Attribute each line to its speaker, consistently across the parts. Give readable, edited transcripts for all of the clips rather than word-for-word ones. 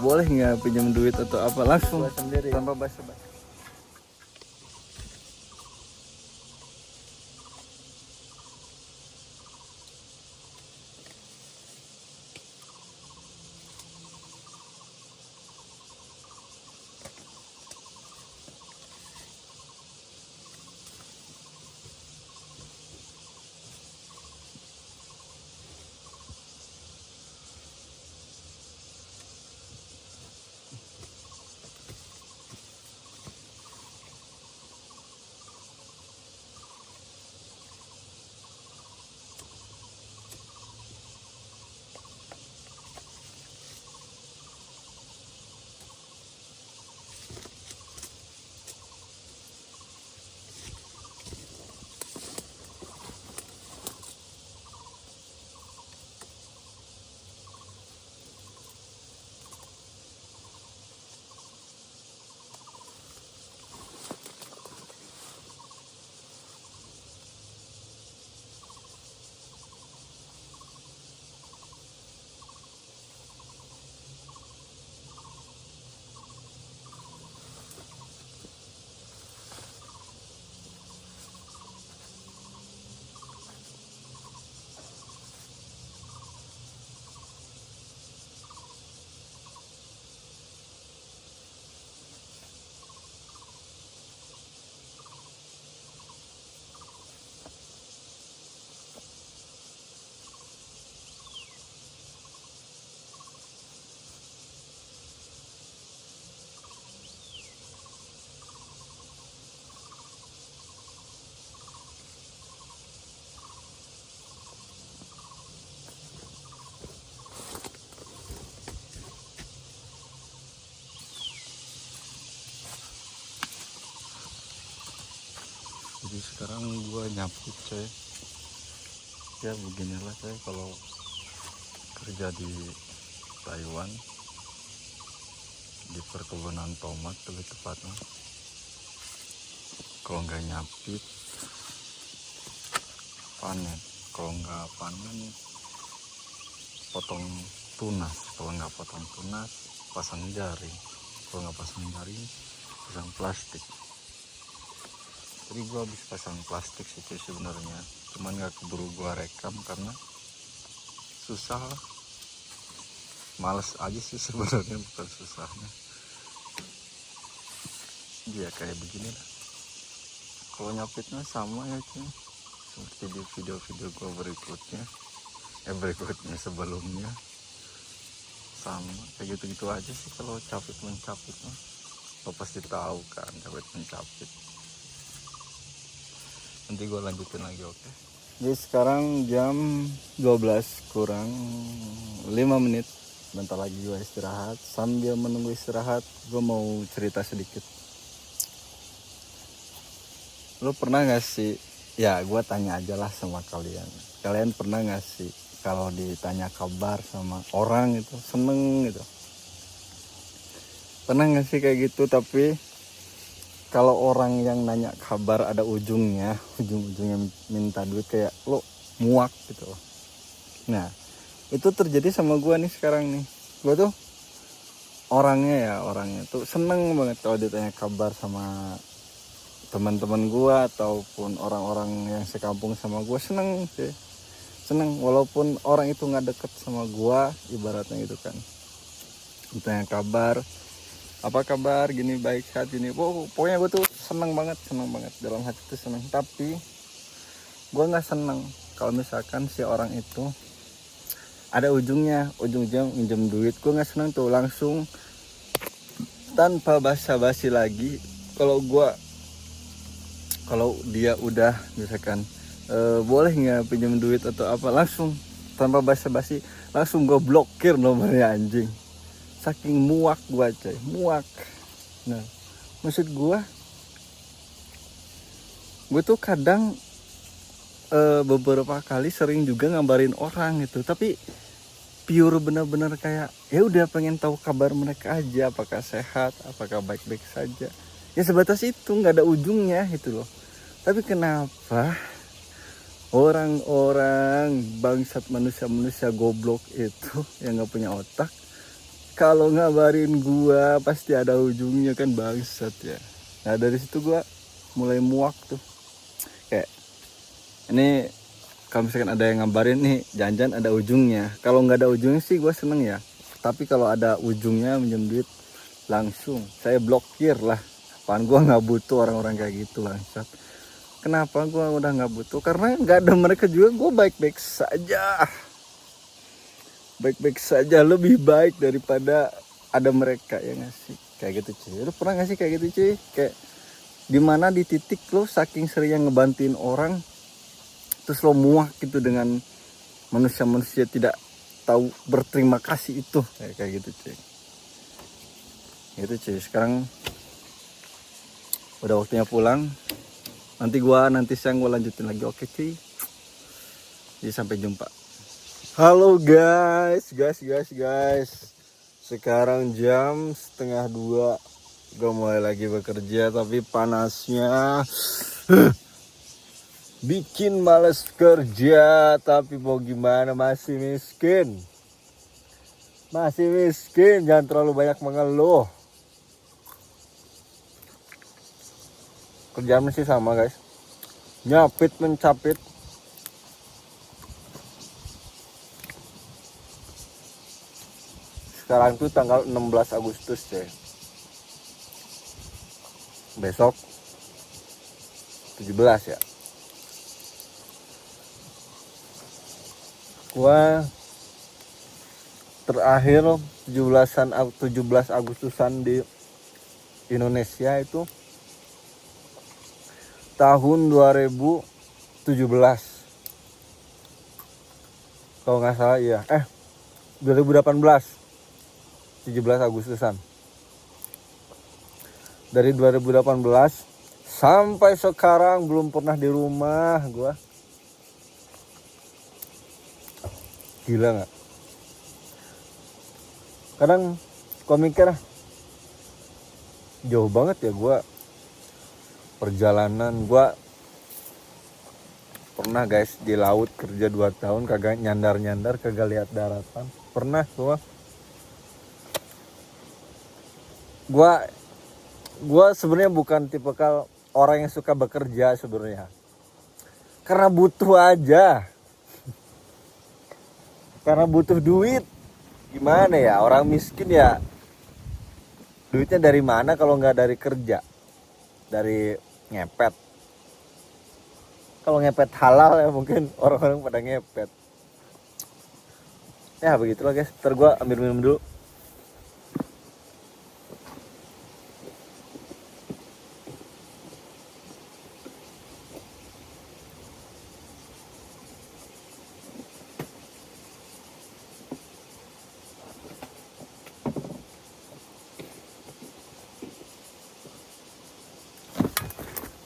Speaker 1: boleh nggak pinjam duit atau apa, langsung
Speaker 2: sendiri
Speaker 1: tanpa basa-basi.
Speaker 2: Jadi sekarang gua nyapu coy. Ya beginilah coy kalau kerja di Taiwan, di perkebunan tomat lebih tepatnya. Kalau nggak nyapit panen, kalau nggak panen potong tunas, kalau nggak potong tunas pasang jaring, kalau nggak pasang jaring pasang plastik. Jadi gua habis pasang plastik sih cuy sebenarnya, cuman nggak keburu gua rekam karena susah, males aja sih sebenarnya, bukan susahnya. Ya kayak begini lah. Kalau nyapitnya sama ya cuy, seperti di video-video gua berikutnya sebelumnya sama kayak gitu-gitu aja sih. Kalau capit mencapit mah lo pasti tahu kan, capit mencapit. Nanti gue lanjutin lagi, oke?
Speaker 1: Jadi sekarang jam 12 kurang 5 menit. Bentar lagi gue istirahat. Sambil menunggu istirahat, gue mau cerita sedikit. Lo pernah gak sih, ya gue tanya aja lah sama kalian. Kalian pernah gak sih kalau ditanya kabar sama orang itu seneng gitu? Pernah gak sih kayak gitu? Tapi kalau orang yang nanya kabar ada ujungnya minta duit, kayak lo muak gitu loh. Nah itu terjadi sama gue nih sekarang nih. Gue tuh orangnya tuh seneng banget kalau ditanya kabar sama teman-teman gue ataupun orang-orang yang sekampung sama gue. Seneng sih, seneng walaupun orang itu nggak deket sama gue, ibaratnya gitu kan. Ditanya kabar, apa kabar, gini, baik, sehat, gini. Pokoknya gue tuh seneng banget dalam hati tuh seneng. Tapi gue nggak seneng kalau misalkan si orang itu ada ujungnya minjem duit. Gue nggak seneng tuh, langsung tanpa basa-basi lagi. Kalau dia udah misalkan boleh nggak pinjam duit atau apa, langsung tanpa basa-basi langsung gue blokir nomornya anjing. Saking muak gue coy, muak. Nah maksud gue tuh kadang beberapa kali sering juga ngabarin orang gitu, tapi pure bener-bener kayak ya udah pengen tahu kabar mereka aja, apakah sehat, apakah baik-baik saja, ya sebatas itu, nggak ada ujungnya gitu loh. Tapi kenapa orang-orang bangsat, manusia goblok itu yang nggak punya otak, kalau ngabarin gua pasti ada ujungnya kan, bangsat ya. Nah dari situ gua mulai muak tuh, kayak ini kalau misalkan ada yang ngabarin nih jangan ada ujungnya. Kalau nggak ada ujungnya sih gua seneng ya, tapi kalau ada ujungnya minjem duit langsung saya blokir lah. Apaan, gua nggak butuh orang-orang kayak gitu, bangsat. Kenapa gua udah nggak butuh? Karena nggak ada mereka juga gua baik-baik saja. Baik-baik saja, lebih baik daripada ada mereka yang ngasih kayak gitu cuy. Lu pernah nggak sih kayak gitu cuy? Kayak dimana di titik lo saking sering ngebantuin orang, terus lo muak gitu dengan manusia-manusia tidak tahu berterima kasih itu, kayak gitu cuy. Gitu cuy. Sekarang udah waktunya pulang. Nanti siang gua lanjutin lagi, oke cuy. Jadi sampai jumpa. Halo guys. Sekarang jam 1:30. Gue mulai lagi bekerja, tapi panasnya bikin males kerja. Tapi mau gimana, masih miskin. Jangan terlalu banyak mengeluh. Kerjaan masih sama guys, nyapit mencapit. Sekarang tuh tanggal 16 Agustus cuy. Besok 17 ya. Gua terakhir 17 Agustusan di Indonesia itu tahun 2017. Kalau nggak salah iya. 2018. 17 Agustusan. Dari 2018 sampai sekarang belum pernah di rumah gua. Gila nggak? Kadang gua mikir jauh banget ya gua perjalanan. Gua pernah guys di laut kerja 2 tahun, kagak nyandar kagak lihat daratan. Pernah gua sebenarnya bukan tipikal orang yang suka bekerja sebenarnya, karena butuh aja, karena butuh duit. Gimana ya, orang miskin ya, duitnya dari mana kalau nggak dari kerja, dari ngepet. Kalau ngepet halal ya mungkin orang-orang pada ngepet. Ya begitulah guys, ntar gue ambil minum dulu.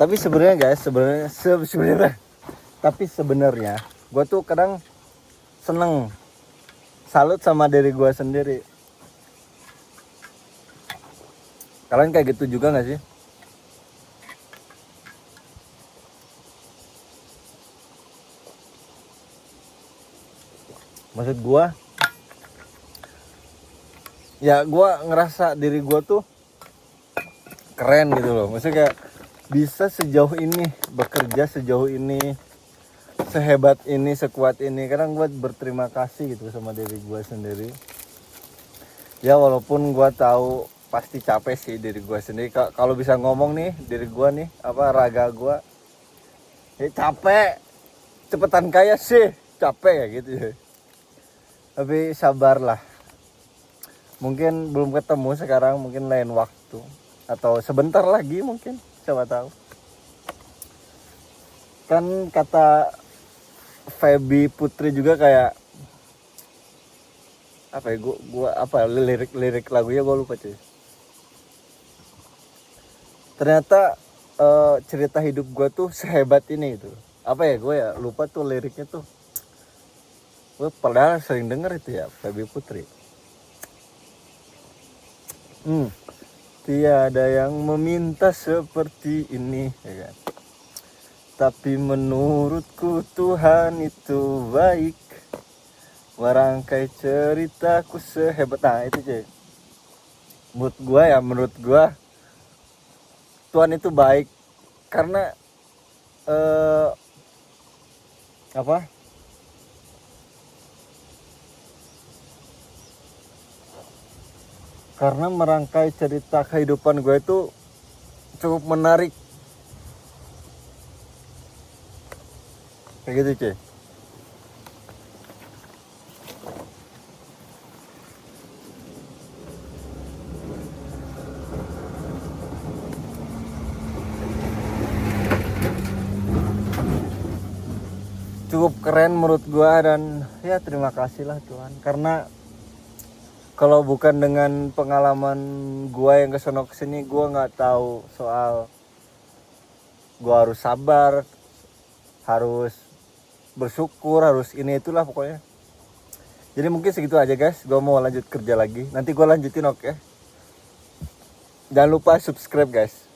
Speaker 1: Tapi sebenarnya guys, sebenarnya gue tuh kadang seneng, salut sama diri gue sendiri. Kalian kayak gitu juga nggak sih? Maksud gue, ya gue ngerasa diri gue tuh keren gitu loh. Maksudnya kayak bisa sejauh ini, bekerja sejauh ini, sehebat ini, sekuat ini. Kadang gue berterima kasih gitu sama diri gue sendiri. Ya walaupun gue tahu pasti capek sih diri gue sendiri. Kalau bisa ngomong nih diri gue nih, raga gue, ya capek, cepetan kaya sih, capek ya gitu ya. Tapi sabarlah. Mungkin belum ketemu sekarang, mungkin lain waktu atau sebentar lagi mungkin. Coba tahu. Kan kata Feby Putri juga kayak apa ya, lirik lagunya gue lupa cuy. Ternyata cerita hidup gue tuh sehebat ini gitu. Apa ya, gue ya lupa tuh liriknya tuh. Gue padahal sering denger itu ya, Feby Putri. Tiada yang meminta seperti ini, ya kan? Tapi menurutku Tuhan itu baik, merangkai ceritaku sehebat. Nah itu cuy, menurut gua Tuhan itu baik karena apa karena merangkai cerita kehidupan gue itu cukup menarik kayak gitu cuy. Cukup keren menurut gua, dan ya terima kasih lah Tuhan, karena kalau bukan dengan pengalaman gua yang kesono kesini, gua nggak tahu soal gua harus sabar, harus bersyukur, harus ini itulah pokoknya. Jadi mungkin segitu aja guys, gua mau lanjut kerja lagi, nanti gua lanjutin, oke? Jangan lupa subscribe guys.